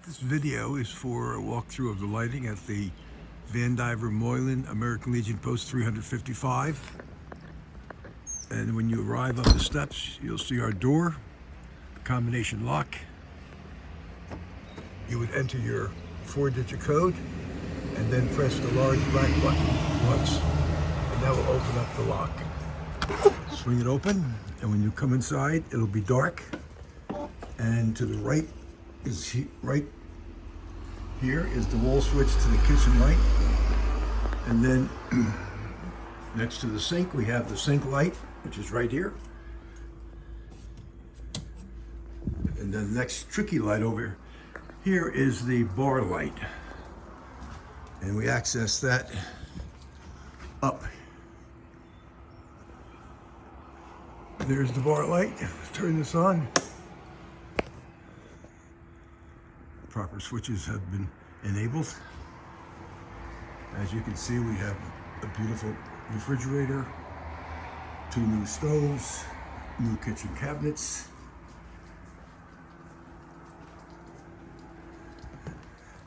This video is for a walkthrough of the lighting at the Vandiver-Moylan American Legion Post 355. And when you arrive up the steps, you'll see our door, combination lock. You would enter your 4-digit code and then press the large black button once, and that will open up the lock. Swing it open, and when you come inside, it'll be dark. And to the right is here is the wall switch to the kitchen light. And then next to the sink, we have the sink light, which is right here. And then the next tricky light over here is the bar light. And we access that up. There's the bar light. Let's turn this on. Proper switches have been enabled. As you can see, we have a beautiful refrigerator, 2 new stoves, new kitchen cabinets,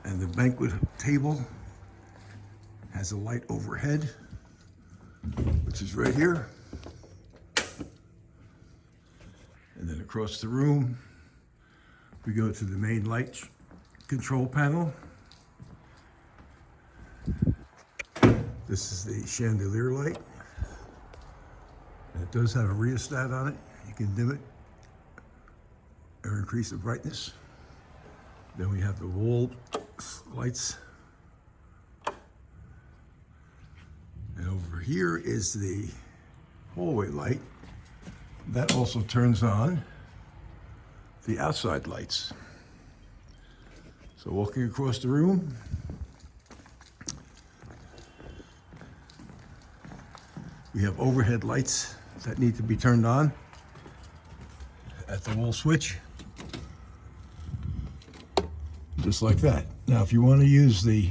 and the banquet table has a light overhead, which is right here. And then across the room, we go to the main light control panel. This is the chandelier light. And it does have a rheostat on it. You can dim it or increase the brightness. Then we have the wall lights. And over here is the hallway light. That also turns on the outside lights. So walking across the room, we have overhead lights that need to be turned on at the wall switch, just like that. Now, if you want to use the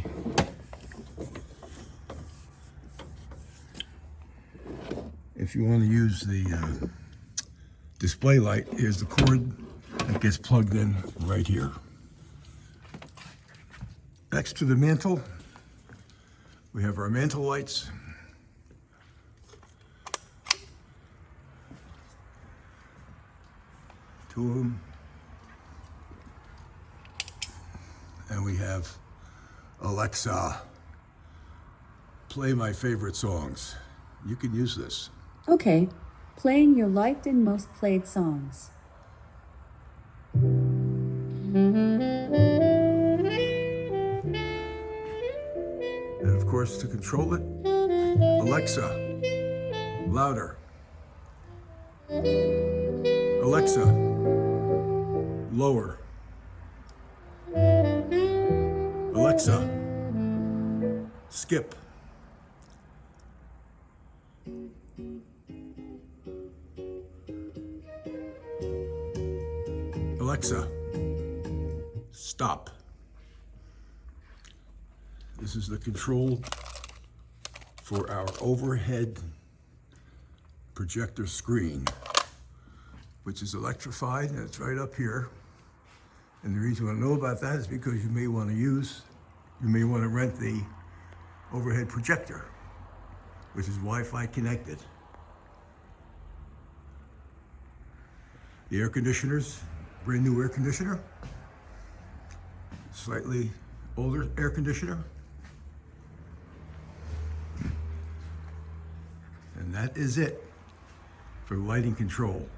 display light, here's the cord that gets plugged in right here. Next to the mantle, we have our mantle lights. Two of them. And we have Alexa, play my favorite songs. You can use this. Okay, playing your liked and most played songs. And of course, to control it, Alexa, louder. Alexa, lower. Alexa, skip. Alexa, stop. This is the control for our overhead projector screen, which is electrified, and it's right up here. And the reason you want to know about that is because you may want to rent the overhead projector, which is Wi-Fi connected. The air conditioners, brand new air conditioner, slightly older air conditioner. And that is it for lighting control.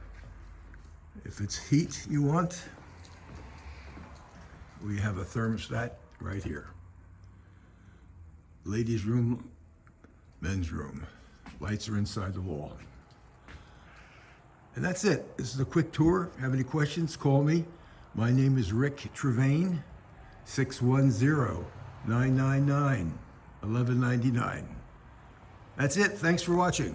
If it's heat you want, we have a thermostat right here. Ladies' room, men's room. Lights are inside the wall. And that's it. This is a quick tour. If you have any questions, call me. My name is Rick Trevane, 610-999-1199. That's it. Thanks for watching.